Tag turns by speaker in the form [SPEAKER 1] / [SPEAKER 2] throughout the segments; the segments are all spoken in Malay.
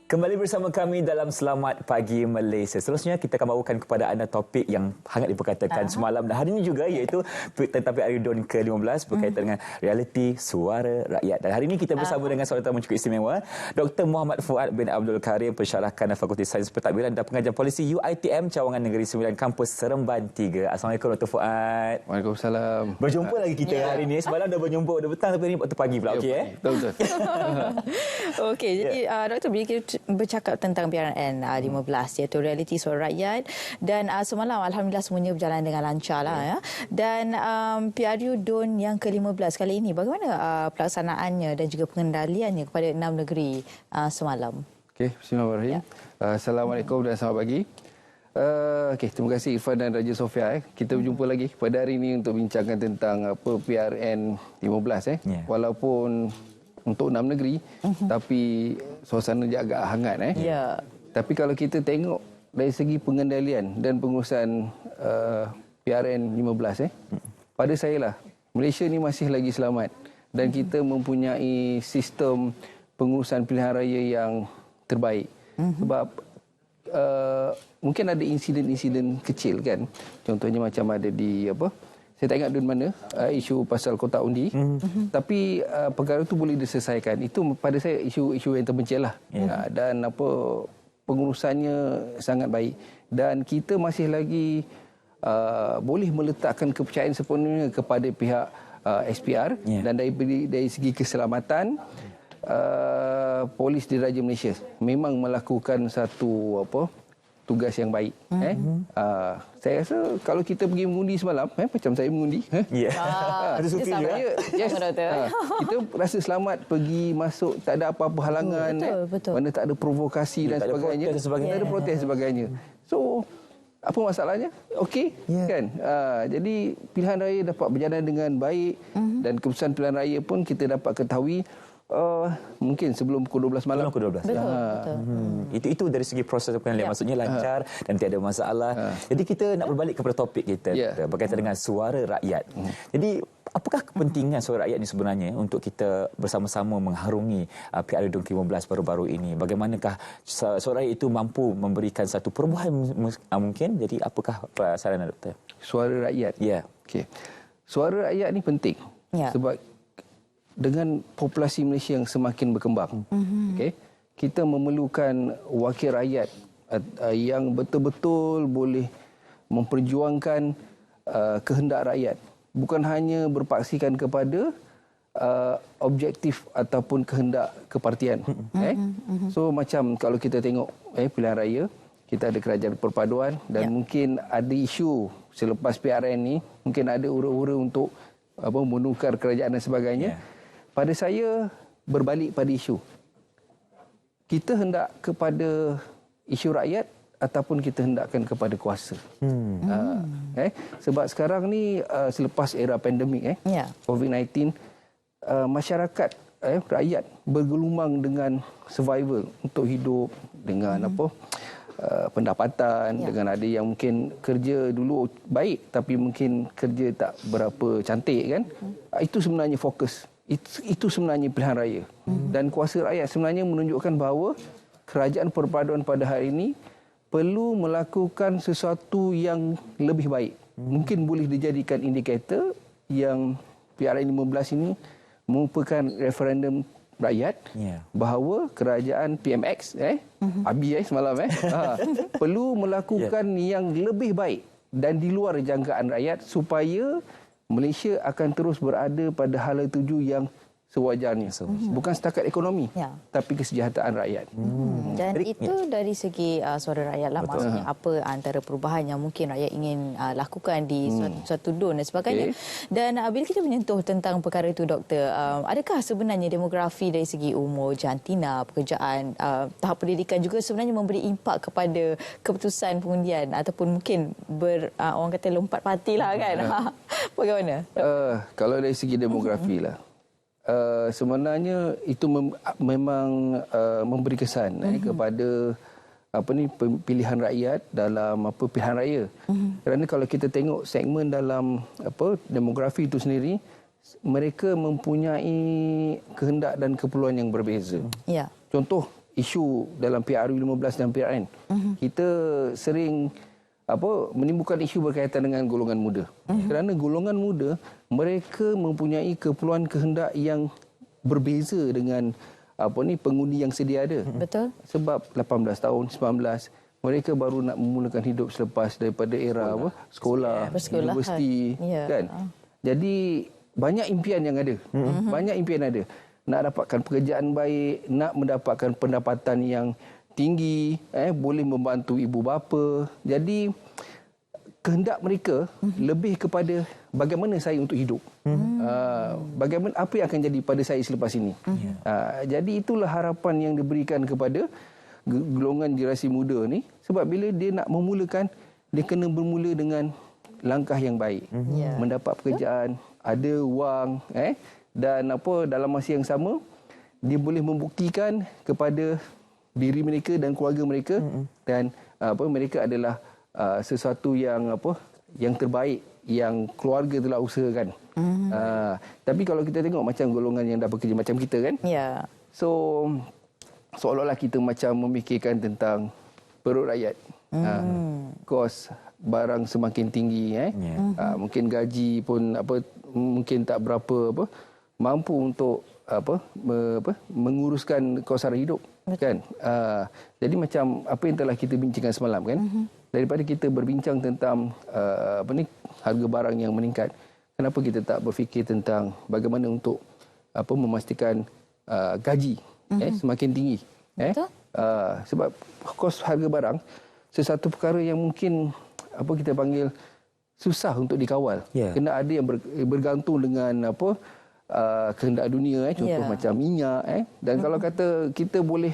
[SPEAKER 1] Kembali bersama kami dalam Selamat Pagi Malaysia. Seterusnya kita akan bawakan kepada anda topik yang hangat diperkatakan semalam dan hari ini juga, iaitu tentang PRU DUN ke-15 berkaitan dengan realiti suara rakyat. Dan hari ini kita bersama dengan seorang tamu cukup istimewa, Dr. Muhammad Fuad bin Abdul Karim, pensyarahkan Fakulti Sains Pentadbiran dan Pengajian Polisi UiTM Cawangan Negeri Sembilan, Kampus Seremban 3. Assalamualaikum Dr. Fuad.
[SPEAKER 2] Waalaikumsalam.
[SPEAKER 1] Berjumpa lagi kita hari ini. Semalam dah berjumpa dah petang, tapi hari ini waktu pagi pula. Okey
[SPEAKER 2] Betul.
[SPEAKER 3] Okey, jadi Dr. bila kita bercakap tentang PRN 15, iaitu realiti suara rakyat, dan semalam alhamdulillah semuanya berjalan dengan lancar lah ya. Dan PRU DUN yang ke-15 kali ini, bagaimana pelaksanaannya dan juga pengendaliannya kepada 6 negeri semalam?
[SPEAKER 2] Okey, bismillahirrahmanirrahim. Assalamualaikum dan selamat pagi. Okey, terima kasih Irfan dan Raja Sofia. Kita berjumpa lagi pada hari ini untuk bincangkan tentang apa PRN 15 Walaupun untuk 6 negeri, tapi suasana dia agak hangat. Tapi kalau kita tengok dari segi pengendalian dan pengurusan PRN 15, pada saya lah, Malaysia ni masih lagi selamat. Dan kita mempunyai sistem pengurusan pilihan raya yang terbaik. Sebab mungkin ada insiden-insiden kecil kan. Contohnya macam ada di saya tak ingat di mana isu pasal kotak undi, tapi perkara itu boleh diselesaikan. Itu pada saya isu yang terpencil lah. Dan pengurusannya sangat baik, dan kita masih lagi boleh meletakkan kepercayaan sepenuhnya kepada pihak SPR. Dan dari segi keselamatan, polis Diraja Malaysia memang melakukan satu tugas yang baik. Saya rasa kalau kita pergi mengundi semalam, macam saya mengundi,
[SPEAKER 1] ada suka juga.
[SPEAKER 2] Kita rasa selamat pergi masuk, tak ada apa-apa halangan,
[SPEAKER 3] betul.
[SPEAKER 2] mana tak ada provokasi dan sebagainya. Tak ada protes dan sebagainya. So, apa masalahnya? Okey, kan? Jadi pilihan raya dapat berjalan dengan baik, dan keputusan pilihan raya pun kita dapat ketahui mungkin sebelum pukul 12 malam.
[SPEAKER 1] Pukul 12. Betul. Itu dari segi proses penilaian, maksudnya lancar dan tiada masalah. Jadi kita nak berbalik kepada topik kita berkaitan dengan suara rakyat. Jadi apakah kepentingan suara rakyat ini sebenarnya untuk kita bersama-sama mengharungi PRU DUN ke-15 baru-baru ini? Bagaimanakah suara rakyat itu mampu memberikan satu perubahan mungkin? Jadi apakah saranan doktor?
[SPEAKER 2] Suara rakyat. Okey. Suara rakyat ni penting. Sebab dengan populasi Malaysia yang semakin berkembang, kita memerlukan wakil rakyat yang betul-betul boleh memperjuangkan kehendak rakyat, bukan hanya berpaksikan kepada objektif ataupun kehendak kepartian. So macam kalau kita tengok pilihan raya, kita ada kerajaan perpaduan, dan mungkin ada isu selepas PRN ni, mungkin ada ura-ura untuk menukar kerajaan dan sebagainya. Pada saya, berbalik pada isu. Kita hendak kepada isu rakyat ataupun kita hendakkan kepada kuasa. Sebab sekarang ni selepas era pandemik, COVID-19, masyarakat, rakyat bergelumang dengan survival untuk hidup dengan pendapatan, dengan ada yang mungkin kerja dulu baik tapi mungkin kerja tak berapa cantik kan. Itu sebenarnya fokus. Itu sebenarnya pilihan raya. Dan kuasa rakyat sebenarnya menunjukkan bahawa kerajaan perpaduan pada hari ini perlu melakukan sesuatu yang lebih baik. Mungkin boleh dijadikan indikator yang PRN 15 ini merupakan referendum rakyat bahawa kerajaan PMX Abi semalam perlu melakukan yang lebih baik dan di luar jangkaan rakyat, supaya Malaysia akan terus berada pada hala tuju yang sewajarnya. Bukan setakat ekonomi, tapi kesejahteraan rakyat.
[SPEAKER 3] Dan itu dari segi suara rakyat lah. Maksudnya apa antara perubahan yang mungkin rakyat ingin lakukan di suatu DUN dan sebagainya. Dan bila kita menyentuh tentang perkara itu, doktor, adakah sebenarnya demografi dari segi umur, jantina, pekerjaan, tahap pendidikan juga sebenarnya memberi impak kepada keputusan pengundian ataupun mungkin orang kata lompat parti lah kan? Bagaimana?
[SPEAKER 2] Kalau dari segi demografi lah, sebenarnya itu memang memberi kesan kepada pilihan rakyat dalam pilihan raya. Kerana kalau kita tengok segmen dalam demografi itu sendiri, mereka mempunyai kehendak dan keperluan yang berbeza. Contoh isu dalam PRU 15 dan PRN. Kita sering menimbulkan isu berkaitan dengan golongan muda. Kerana golongan muda, mereka mempunyai keperluan kehendak yang berbeza dengan pengundi yang sedia ada.
[SPEAKER 3] Betul.
[SPEAKER 2] Sebab 18 tahun, 19, mereka baru nak memulakan hidup selepas daripada era sekolah, universiti, kan. Jadi banyak impian yang ada. Banyak impian ada. Nak dapatkan pekerjaan baik, nak mendapatkan pendapatan yang tinggi, boleh membantu ibu bapa. Jadi kehendak mereka lebih kepada bagaimana saya untuk hidup. Bagaimana, apa yang akan jadi pada saya selepas ini. Jadi itulah harapan yang diberikan kepada golongan generasi muda ni. Sebab bila dia nak memulakan, dia kena bermula dengan langkah yang baik. Mendapat pekerjaan, ada wang, dan dalam masa yang sama dia boleh membuktikan kepada diri mereka dan keluarga mereka dan mereka adalah sesuatu yang yang terbaik yang keluarga telah usahakan. Tapi kalau kita tengok macam golongan yang dah bekerja macam kita kan, so seolah-olah kita macam memikirkan tentang perut rakyat. Kos barang semakin tinggi, mungkin gaji pun mungkin tak berapa mampu untuk menguruskan kos sara hidup. Kan? Jadi macam apa yang telah kita bincangkan semalam kan, daripada kita berbincang tentang harga barang yang meningkat, kenapa kita tak berfikir tentang bagaimana untuk memastikan gaji semakin tinggi. Sebab kos harga barang sesuatu perkara yang mungkin kita panggil susah untuk dikawal. Kena ada yang bergantung dengan kehendak dunia, contoh macam minyak, dan kalau kata kita boleh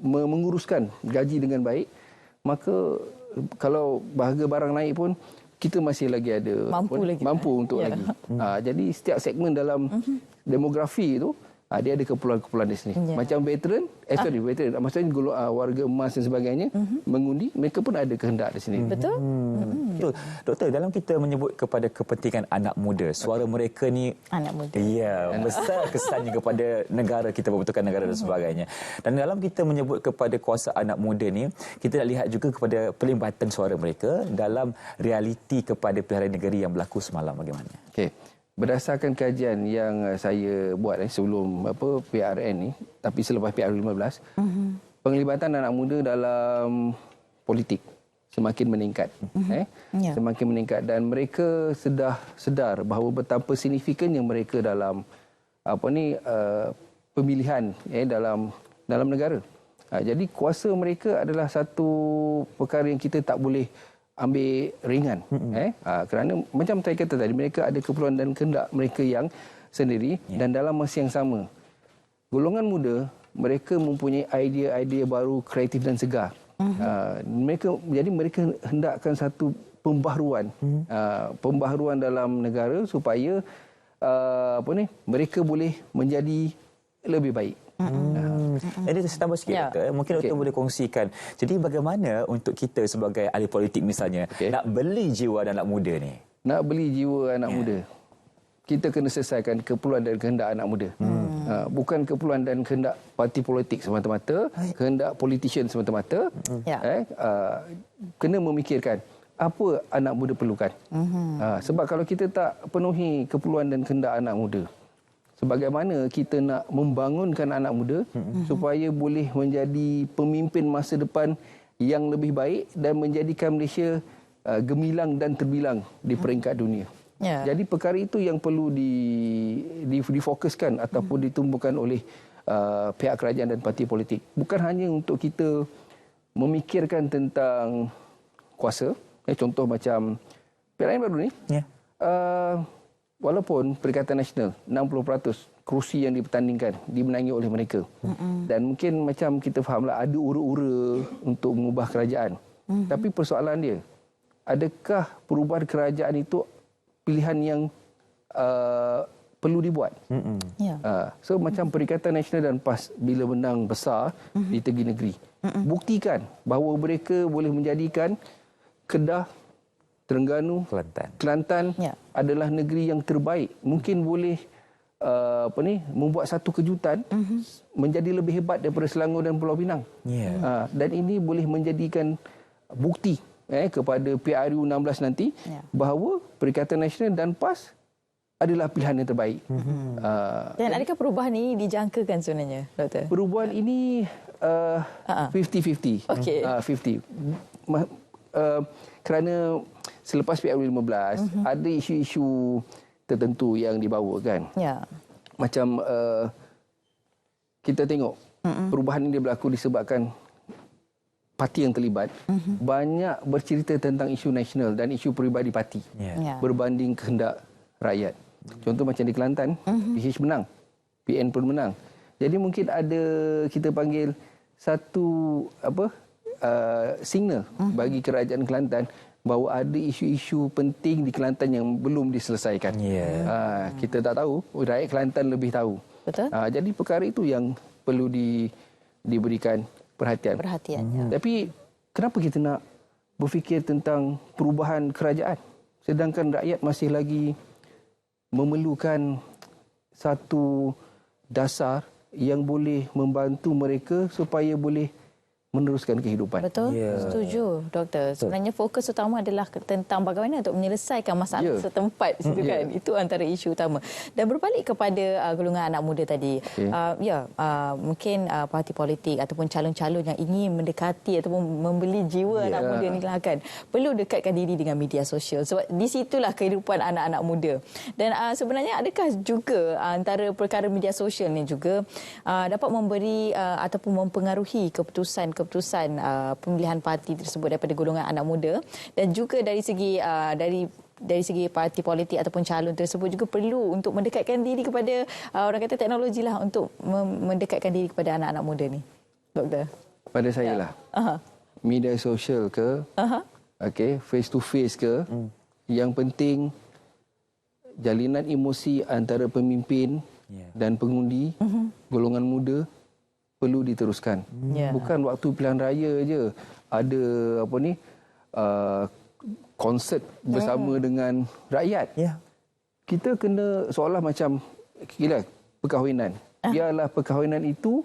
[SPEAKER 2] menguruskan gaji dengan baik, maka kalau harga barang naik pun kita masih lagi ada mampu untuk lagi. Jadi setiap segmen dalam demografi itu dia ada keperluan-keperluan di sini. Macam veteran, veteran, maksudnya warga emas dan sebagainya, mengundi, mereka pun ada kehendak di sini.
[SPEAKER 3] Betul.
[SPEAKER 1] Betul. Doktor, dalam kita menyebut kepada kepentingan anak muda, suara mereka ni
[SPEAKER 3] anak muda.
[SPEAKER 1] Ya, besar kesannya kepada negara kita, pembentukan negara dan sebagainya. Dan dalam kita menyebut kepada kuasa anak muda ni, kita nak lihat juga kepada pelibatan suara mereka dalam realiti kepada pilihan negeri yang berlaku semalam. Bagaimana?
[SPEAKER 2] Okey. Berdasarkan kajian yang saya buat sebelum PRN ni, tapi selepas PRU 15, penglibatan anak muda dalam politik semakin meningkat. Semakin meningkat, dan mereka sudah sedar bahawa betapa signifikannya mereka dalam pemilihan dalam negara. Jadi kuasa mereka adalah satu perkara yang kita tak boleh ambil ringan. Kerana macam saya kata tadi, mereka ada keperluan dan kehendak mereka yang sendiri. Dan dalam masa yang sama, golongan muda, mereka mempunyai idea-idea baru, kreatif dan segar. Jadi mereka hendakkan satu pembaharuan, pembaharuan dalam negara supaya mereka boleh menjadi lebih baik.
[SPEAKER 1] Jadi saya tambah sikit, Doktor. Mungkin Doktor boleh kongsikan. Jadi bagaimana untuk kita sebagai ahli politik misalnya, nak beli jiwa anak muda ni?
[SPEAKER 2] Nak beli jiwa anak muda, kita kena selesaikan keperluan dan kehendak anak muda. Bukan keperluan dan kehendak parti politik semata-mata, kehendak politician semata-mata. Kena memikirkan apa anak muda perlukan. Sebab kalau kita tak penuhi keperluan dan kehendak anak muda, sebagaimana kita nak membangunkan anak muda supaya boleh menjadi pemimpin masa depan yang lebih baik dan menjadikan Malaysia gemilang dan terbilang di peringkat dunia. Jadi perkara itu yang perlu difokuskan ataupun ditumbuhkan oleh pihak kerajaan dan parti politik. Bukan hanya untuk kita memikirkan tentang kuasa. Contoh macam PRN baru ni. Walaupun Perikatan Nasional 60% kerusi yang dipertandingkan dimenangi oleh mereka. Dan mungkin macam kita fahamlah ada ura-ura untuk mengubah kerajaan. Tapi persoalan dia, adakah perubahan kerajaan itu pilihan yang perlu dibuat? So macam Perikatan Nasional dan PAS bila menang besar di Tegi Negeri, buktikan bahawa mereka boleh menjadikan Kedah, Terengganu, Kelantan adalah negeri yang terbaik. Mungkin boleh membuat satu kejutan menjadi lebih hebat daripada Selangor dan Pulau Pinang. Dan ini boleh menjadikan bukti kepada PRU 16 nanti bahawa Perikatan Nasional dan PAS adalah pilihan yang terbaik.
[SPEAKER 3] Dan adakah perubahan ini dijangkakan sebenarnya, Doktor?
[SPEAKER 2] Perubahan ini 50-50.
[SPEAKER 3] Okey.
[SPEAKER 2] 50. Kerana selepas PRU 15 ada isu-isu tertentu yang dibawakan. Macam kita tengok perubahan ini berlaku disebabkan parti yang terlibat banyak bercerita tentang isu nasional dan isu peribadi parti berbanding kehendak rakyat. Contoh macam di Kelantan, PH menang, PN pun menang. Jadi mungkin ada kita panggil satu signal bagi kerajaan Kelantan bahawa ada isu-isu penting di Kelantan yang belum diselesaikan. Kita tak tahu, rakyat Kelantan lebih tahu.
[SPEAKER 3] Betul.
[SPEAKER 2] Jadi perkara itu yang perlu diberikan perhatian. Tapi kenapa kita nak berfikir tentang perubahan kerajaan sedangkan rakyat masih lagi memerlukan satu dasar yang boleh membantu mereka supaya boleh meneruskan kehidupan.
[SPEAKER 3] Betul, setuju, Doktor. Sebenarnya fokus utama adalah tentang bagaimana untuk menyelesaikan masalah setempat situ kan. Itu antara isu utama. Dan berbalik kepada golongan anak muda tadi, mungkin parti politik ataupun calon-calon yang ingin mendekati ataupun membeli jiwa anak muda ni lah kan, perlu dekatkan diri dengan media sosial. Sebab di situlah kehidupan anak-anak muda. Dan sebenarnya adakah juga antara perkara media sosial ni juga dapat memberi ataupun mempengaruhi keputusan pemilihan parti tersebut daripada golongan anak muda, dan juga dari segi dari segi parti politik ataupun calon tersebut juga perlu untuk mendekatkan diri kepada orang kata teknologi lah, untuk mendekatkan diri kepada anak-anak muda ni, Doktor.
[SPEAKER 2] Pada saya lah, media sosial ke, face to face ke, yang penting jalinan emosi antara pemimpin dan pengundi golongan muda perlu diteruskan. Bukan waktu pilihan raya je ada konsert bersama dengan rakyat. Kita kena seolah macam perkahwinan. Biarlah perkahwinan itu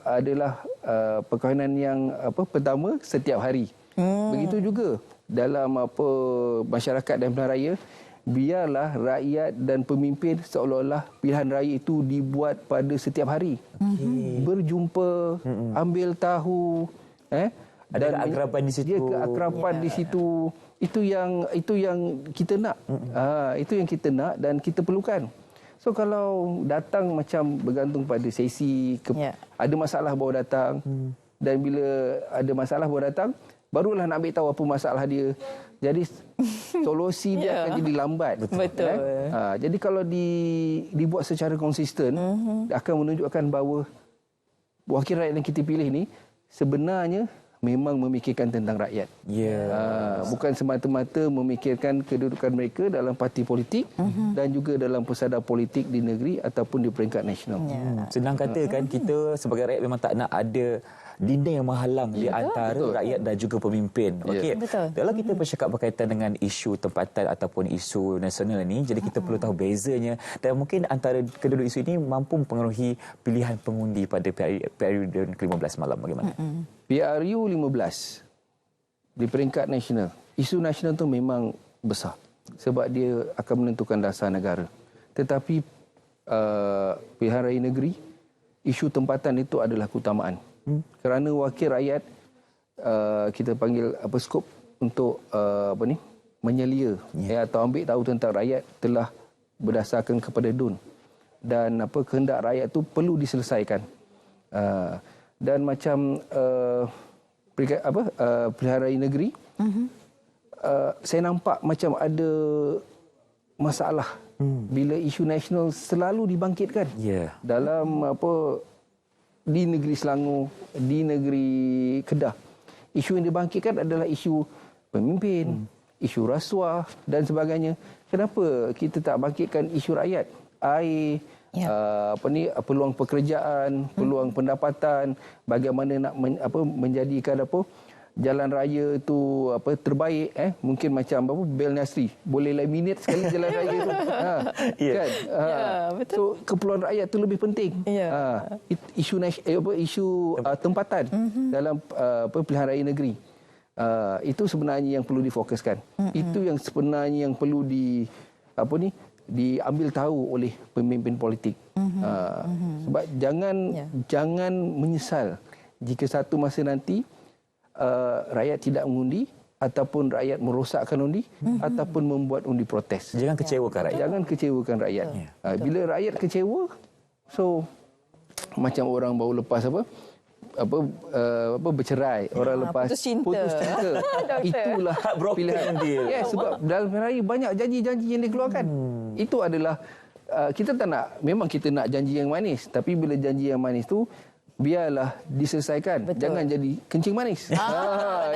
[SPEAKER 2] adalah perkahwinan yang pertama setiap hari. Begitu juga dalam masyarakat dan pilihan raya, biarlah rakyat dan pemimpin seolah-olah pilihan raya itu dibuat pada setiap hari. Berjumpa, ambil tahu,
[SPEAKER 1] ada keakraban di situ.
[SPEAKER 2] Keakraban di situ. Itu yang kita nak. Itu yang kita nak dan kita perlukan. So kalau datang macam bergantung pada sesi, ada masalah baru datang, dan bila ada masalah baru datang, barulah nak ambil tahu apa masalah dia. Jadi solusi dia akan jadi lambat.
[SPEAKER 3] Betul.
[SPEAKER 2] Jadi kalau dibuat secara konsisten, akan menunjukkan bahawa wakil rakyat yang kita pilih ni sebenarnya memang memikirkan tentang rakyat. Bukan semata-mata memikirkan kedudukan mereka dalam parti politik dan juga dalam pesada politik di negeri ataupun di peringkat nasional.
[SPEAKER 1] Senang kata kan, kita sebagai rakyat memang tak nak ada dinding yang menghalang di antara rakyat dan juga pemimpin. Okey. Kalau kita bercakap berkaitan dengan isu tempatan ataupun isu nasional ini, jadi kita perlu tahu bezanya, dan mungkin antara kedua isu ini mampu mempengaruhi pilihan pengundi pada periode ke-15 malam. Bagaimana?
[SPEAKER 2] PRU 15 di peringkat nasional, isu nasional itu memang besar sebab dia akan menentukan dasar negara. Tetapi pilihan raya negeri, isu tempatan itu adalah keutamaan. Kerana wakil rakyat kita panggil skop untuk menyelia atau ambil tahu tentang rakyat telah berdasarkan kepada DUN, dan kehendak rakyat itu perlu diselesaikan. Dan macam pilihan raya negeri, saya nampak macam ada masalah bila isu nasional selalu dibangkitkan dalam di negeri Selangor, di negeri Kedah. Isu yang dibangkitkan adalah isu pemimpin, isu rasuah dan sebagainya. Kenapa kita tak bangkitkan isu rakyat? Air, peluang pekerjaan, peluang pendapatan, bagaimana nak menjadikan jalan raya tu terbaik, mungkin macam Bel Nasri boleh laminate sekali jalan raya tu. Kan?
[SPEAKER 3] Betul.
[SPEAKER 2] So keperluan rakyat tu lebih penting. Isu tempatan dalam pilihan raya negeri. Itu sebenarnya yang perlu difokuskan. Itu yang sebenarnya yang perlu diambil tahu oleh pemimpin politik. Sebab jangan menyesal jika satu masa nanti rakyat tidak mengundi ataupun rakyat merosakkan undi ataupun membuat undi protes.
[SPEAKER 1] Jangan kecewakan rakyat.
[SPEAKER 2] Jangan kecewakan rakyat. Bila rakyat kecewa, so macam orang baru lepas bercerai, orang lepas putus cinta. Itulah pilihan dia. Sebab dalam raya banyak janji-janji yang dikeluarkan. Itu adalah kita tak nak, memang kita nak janji yang manis, tapi bila janji yang manis tu biarlah diselesaikan. Betul. Jangan jadi kencing manis.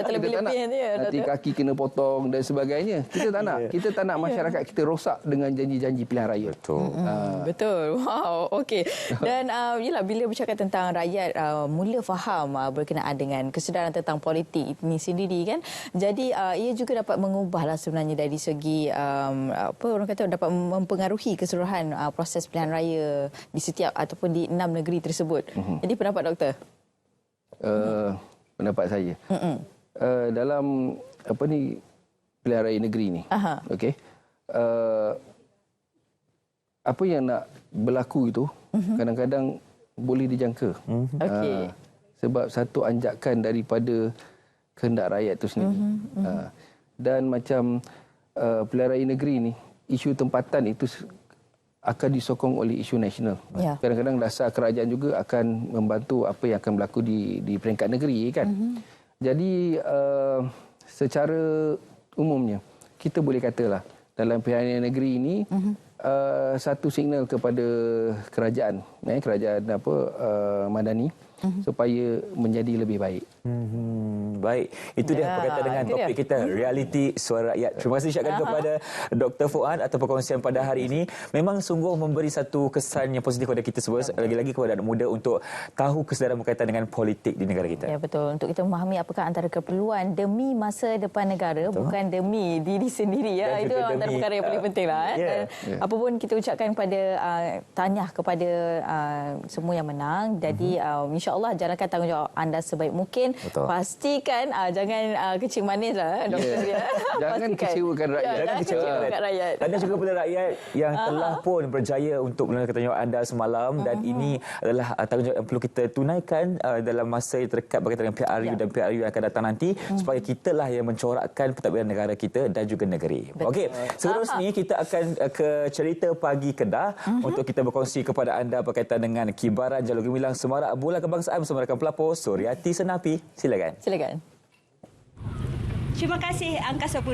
[SPEAKER 2] Nanti kaki kena potong dan sebagainya. Kita tak nak. Kita tak nak masyarakat kita rosak dengan janji-janji pilihan raya.
[SPEAKER 1] Betul.
[SPEAKER 3] Betul. Wow, okey. Dan bila bercakap tentang rakyat mula faham berkenaan dengan kesedaran tentang politik ini sendiri kan. Jadi ia juga dapat mengubahlah sebenarnya dari segi orang kata dapat mempengaruhi keseluruhan proses pilihan raya di setiap ataupun di 6 negeri tersebut. Jadi pendapat doktor?
[SPEAKER 2] Pendapat saya. Dalam pilihan raya negeri ni. Okey. Apa yang nak berlaku itu kadang-kadang boleh dijangka. Sebab satu anjakan daripada kehendak rakyat itu sendiri. Dan macam pilihan raya negeri ni, isu tempatan itu akan disokong oleh isu nasional. Kadang-kadang dasar kerajaan juga akan membantu apa yang akan berlaku di peringkat negeri kan. Jadi secara umumnya kita boleh katalah dalam pilihan raya negeri ini satu signal kepada kerajaan Madani supaya menjadi lebih baik.
[SPEAKER 1] Baik, itu dia berkaitan dengan topik kita, realiti suara rakyat. Terima kasih ucapkan kepada Dr. Fuad atas perkongsian pada hari ini. Memang sungguh memberi satu kesan yang positif kepada kita semua, lagi-lagi kepada anak muda untuk tahu kesedaran berkaitan dengan politik di negara kita.
[SPEAKER 3] Ya, betul. Untuk kita memahami apakah antara keperluan demi masa depan negara, bukan demi diri sendiri. Itu antara perkara yang paling penting lah. Apa pun kita ucapkan kepada tahniah kepada semua yang menang. Jadi insya-Allah jalankan tanggungjawab anda sebaik mungkin. Pastikan jangan kecil manis lah doktor dia.
[SPEAKER 2] Jangan kecewakan rakyat.
[SPEAKER 1] Jangan kecewakan rakyat. Dan juga kepada rakyat yang telah pun berjaya untuk menunaikan tanggungjawab anda semalam dan ini adalah tanggungjawab yang perlu kita tunaikan dalam masa yang terdekat berkaitan dengan PRU dan PRU yang akan datang nanti supaya kitalah yang mencorakkan pentadbiran negara kita dan juga negeri. Okey, seterusnya kita akan ke cerita pagi Kedah untuk kita berkongsi kepada anda berkaitan dengan kibaran jalur gemilang Semarak Bulan Kebangsaan bersama rakan pelapor Suryati Senapi. Silakan.
[SPEAKER 4] Terima kasih Angkasa Putera.